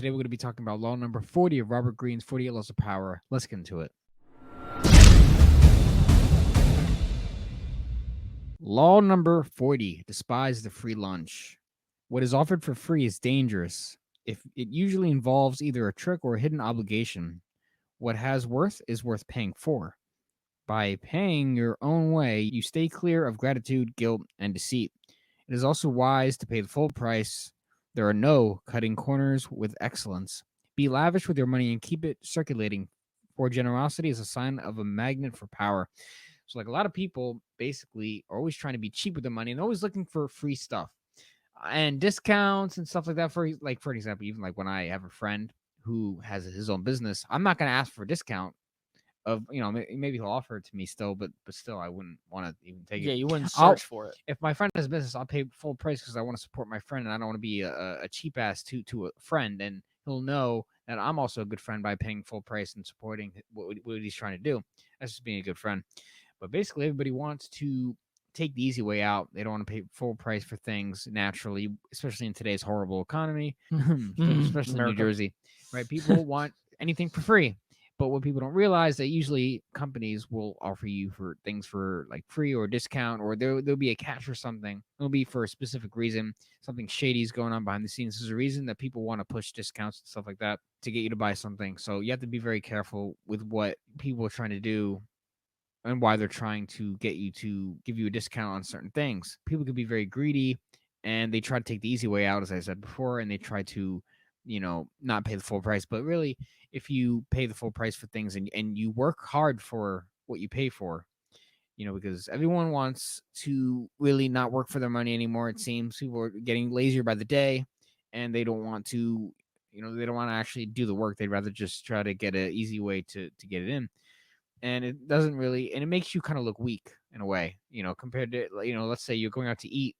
Today we're going to be talking about law number 40 of Robert Greene's 48 Laws of Power. Let's get into it. Law number 40, despise the free lunch. What is offered for free is dangerous. If it usually involves either a trick or a hidden obligation, what has worth is worth paying for. By paying your own way, you stay clear of gratitude, guilt, and deceit. It is also wise to pay the full price. There are no cutting corners with excellence. Be lavish with your money and keep it circulating, for generosity is a sign of a magnet for power. So, like, a lot of people basically are always trying to be cheap with their money and always looking for free stuff and discounts and stuff like that. For example, even like when I have a friend who has his own business, I'm not going to ask for a discount of, maybe he'll offer it to me still, but still I wouldn't want to even take it. Yeah, you wouldn't search for it. If my friend has a business, I'll pay full price because I want to support my friend and I don't want to be a cheap ass to a friend, and he'll know that I'm also a good friend by paying full price and supporting what he's trying to do. That's just being a good friend. But basically, everybody wants to take the easy way out. They don't want to pay full price for things naturally, especially in today's horrible economy, especially in New Jersey, right? People want anything for free. But what people don't realize that usually companies will offer you for things for like free or discount, or there'll be a catch or something. It'll be for a specific reason. Something shady is going on behind the scenes. There's a reason that people want to push discounts and stuff like that to get you to buy something. So you have to be very careful with what people are trying to do and why they're trying to get you to give you a discount on certain things. People can be very greedy and they try to take the easy way out, as I said before, and they try to, not pay the full price. But really, if you pay the full price for things and you work hard for what you pay for, because everyone wants to really not work for their money anymore. It seems people are getting lazier by the day and they don't want to, they don't want to actually do the work. They'd rather just try to get an easy way to get it in. And it doesn't really, and it makes you kind of look weak in a way, compared to, let's say you're going out to eat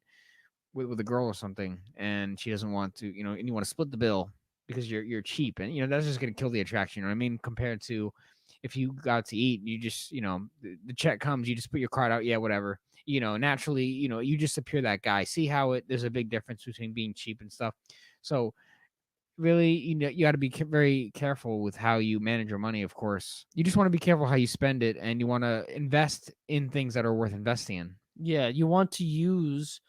with a girl or something and she doesn't want to, and you want to split the bill because you're cheap, and that's just going to kill the attraction, you know what I mean? Compared to if you got to eat, you just, the check comes, you just put your card out, yeah, whatever, naturally, you just appear that guy. See how there's a big difference between being cheap and stuff. So really, you got to be very careful with how you manage your money. Of course, you just want to be careful how you spend it, and you want to invest in things that are worth investing in. Yeah, you want to use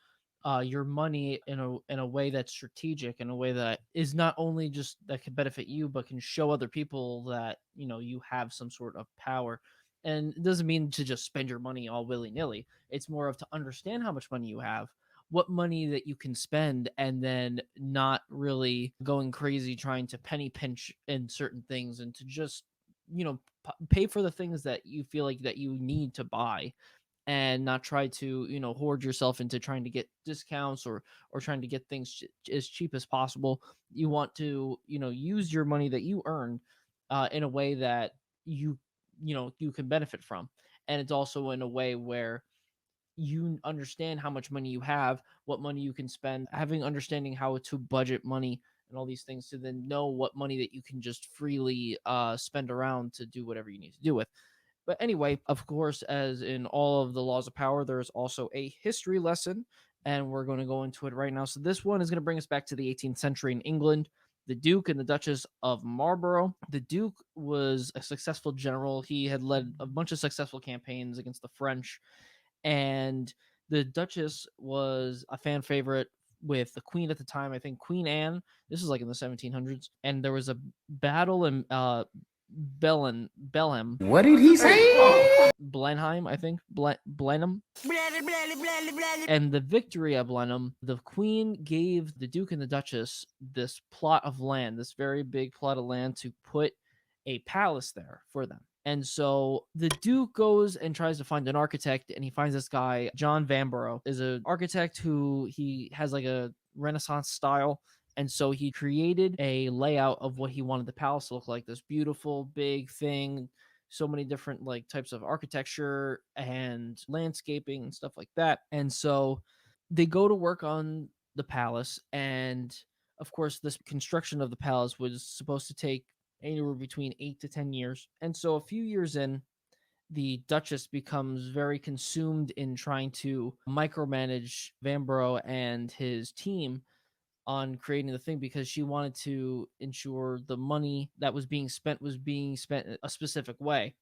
your money in a way that's strategic, in a way that is not only just that can benefit you, but can show other people that you have some sort of power. And it doesn't mean to just spend your money all willy nilly. It's more of to understand how much money you have, what money that you can spend, and then not really going crazy trying to penny pinch in certain things, and to just pay for the things that you feel like that you need to buy, and not try to hoard yourself into trying to get discounts or trying to get things as cheap as possible. You want to use your money that you earn in a way that you can benefit from, and it's also in a way where you understand how much money you have, what money you can spend, having understanding how to budget money and all these things, to then know what money that you can just freely spend around to do whatever you need to do with. But anyway, of course, as in all of the laws of power, there is also a history lesson, and we're going to go into it right now. So this one is going to bring us back to the 18th century in England. The Duke and the Duchess of Marlborough. The Duke was a successful general. He had led a bunch of successful campaigns against the French, and the Duchess was a fan favorite with the Queen at the time. I think Queen Anne. This is like in the 1700s, and there was a battle in Belém. What did he say? Blenheim, I think. Blenheim. And the victory at Blenheim, the Queen gave the Duke and the Duchess this plot of land, this very big plot of land, to put a palace there for them. And so the Duke goes and tries to find an architect, and he finds this guy, John Vanbrugh, is an architect who he has like a Renaissance style. And so he created a layout of what he wanted the palace to look like, this beautiful big thing, so many different like types of architecture and landscaping and stuff like that. And so they go to work on the palace, and of course this construction of the palace was supposed to take anywhere between 8 to 10 years. And so a few years in, the Duchess becomes very consumed in trying to micromanage Vanbrugh and his team on creating the thing because she wanted to ensure the money that was being spent a specific way.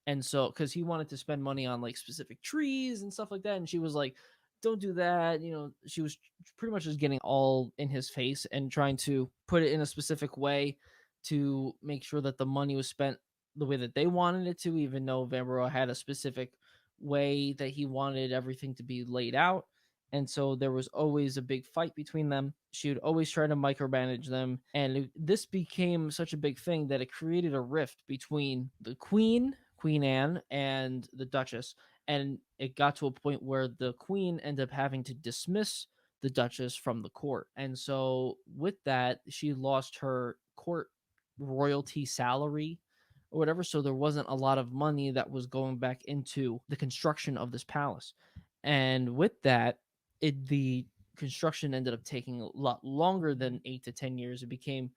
And so, because he wanted to spend money on like specific trees and stuff like that, and she was like, "Don't do that." She was pretty much just getting all in his face and trying to put it in a specific way to make sure that the money was spent the way that they wanted it to, even though Vanborough had a specific way that he wanted everything to be laid out. And so there was always a big fight between them. She would always try to micromanage them. And this became such a big thing that it created a rift between the Queen, Queen Anne, and the Duchess. And it got to a point where the Queen ended up having to dismiss the Duchess from the court. And so with that, she lost her court royalty salary or whatever. So there wasn't a lot of money that was going back into the construction of this palace. And with that, the construction ended up taking a lot longer than 8 to 10 years. It became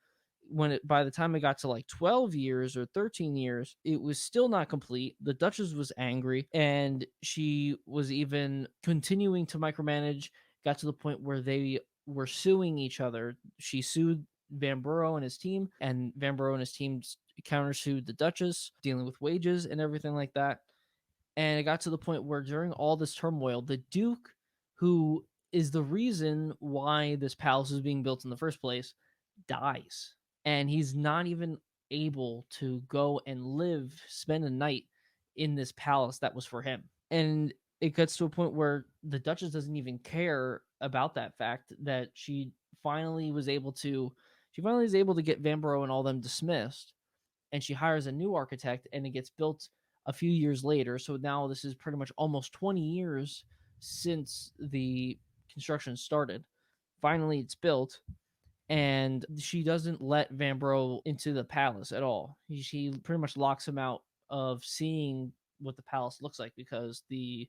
by the time it got to like 12 years or 13 years, it was still not complete. The Duchess was angry and she was even continuing to micromanage, got to the point where they were suing each other. She sued Vanborough and his team, and Vanborough and his team countersued the Duchess, dealing with wages and everything like that. And it got to the point where during all this turmoil, the Duke, who is the reason why this palace is being built in the first place, dies. And he's not even able to go and spend a night in this palace that was for him. And it gets to a point where the Duchess doesn't even care about that fact that she finally is able to get Vanborough and all them dismissed, and she hires a new architect, and it gets built a few years later. So now this is pretty much almost 20 years since the construction started. Finally, it's built, and she doesn't let Vanborough into the palace at all. She pretty much locks him out of seeing what the palace looks like because the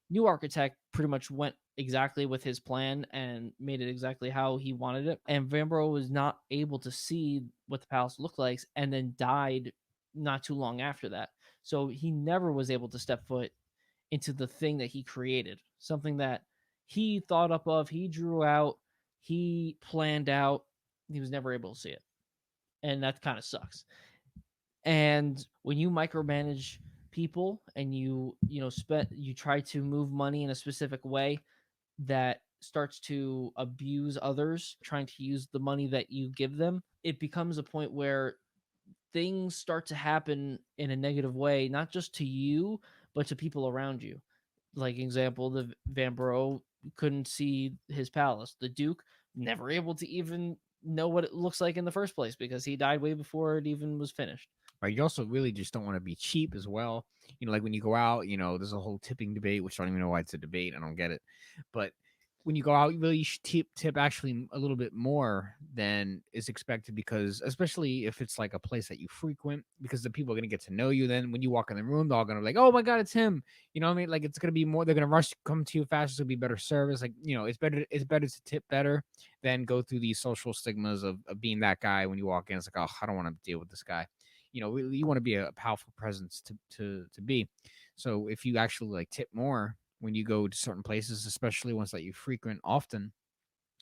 new architect pretty much went exactly with his plan and made it exactly how he wanted it. And Vanborough was not able to see what the palace looked like and then died not too long after that. So he never was able to step foot into the thing that he created, something that he thought up of, he drew out, he planned out. He was never able to see it. And that kind of sucks. And when you micromanage people and you try to move money in a specific way that starts to abuse others trying to use the money that you give them, it becomes a point where things start to happen in a negative way, not just to you but to people around you. Like example, the Vanborough couldn't see his palace. The Duke never able to even know what it looks like in the first place because he died way before it even was finished. Right. You also really just don't want to be cheap as well. Like when you go out, there's a whole tipping debate, which I don't even know why it's a debate. I don't get it. But when you go out, you really should tip actually a little bit more than is expected, because especially if it's like a place that you frequent, because the people are going to get to know you. Then when you walk in the room, they're all going to be like, oh my God, it's him. You know what I mean? Like it's going to be more, they're going to rush to come to you faster. So it'll be better service. Like, it's better to tip better than go through these social stigmas of being that guy when you walk in. It's like, oh, I don't want to deal with this guy. You want to be a powerful presence to be. So if you actually like tip more when you go to certain places, especially ones that you frequent often,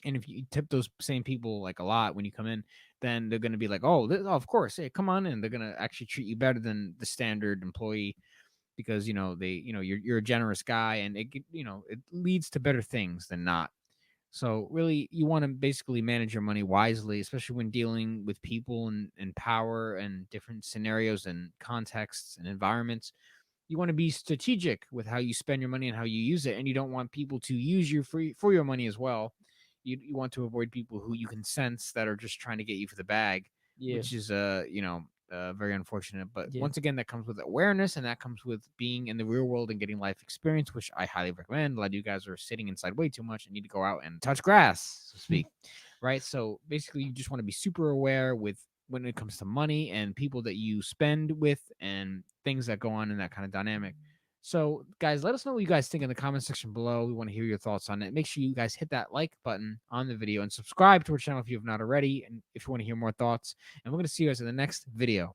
and if you tip those same people like a lot when you come in, then they're going to be like, oh, of course, hey, come on in. They're going to actually treat you better than the standard employee, because you're a generous guy, and it leads to better things than not. So really, you want to basically manage your money wisely, especially when dealing with people and power and different scenarios and contexts and environments. You want to be strategic with how you spend your money and how you use it, and you don't want people to use you for your money as well. You want to avoid people who you can sense that are just trying to get you for the bag, Yeah. which is very unfortunate. But Yeah. once again, that comes with awareness, and that comes with being in the real world and getting life experience, which I highly recommend. A lot of you guys are sitting inside way too much and need to go out and touch grass, so to speak. Right? So basically, you just want to be super aware with when it comes to money and people that you spend with and things that go on in that kind of dynamic. So, guys, let us know what you guys think in the comment section below. We want to hear your thoughts on it. Make sure you guys hit that like button on the video and subscribe to our channel if you have not already, and if you want to hear more thoughts. And we're going to see you guys in the next video.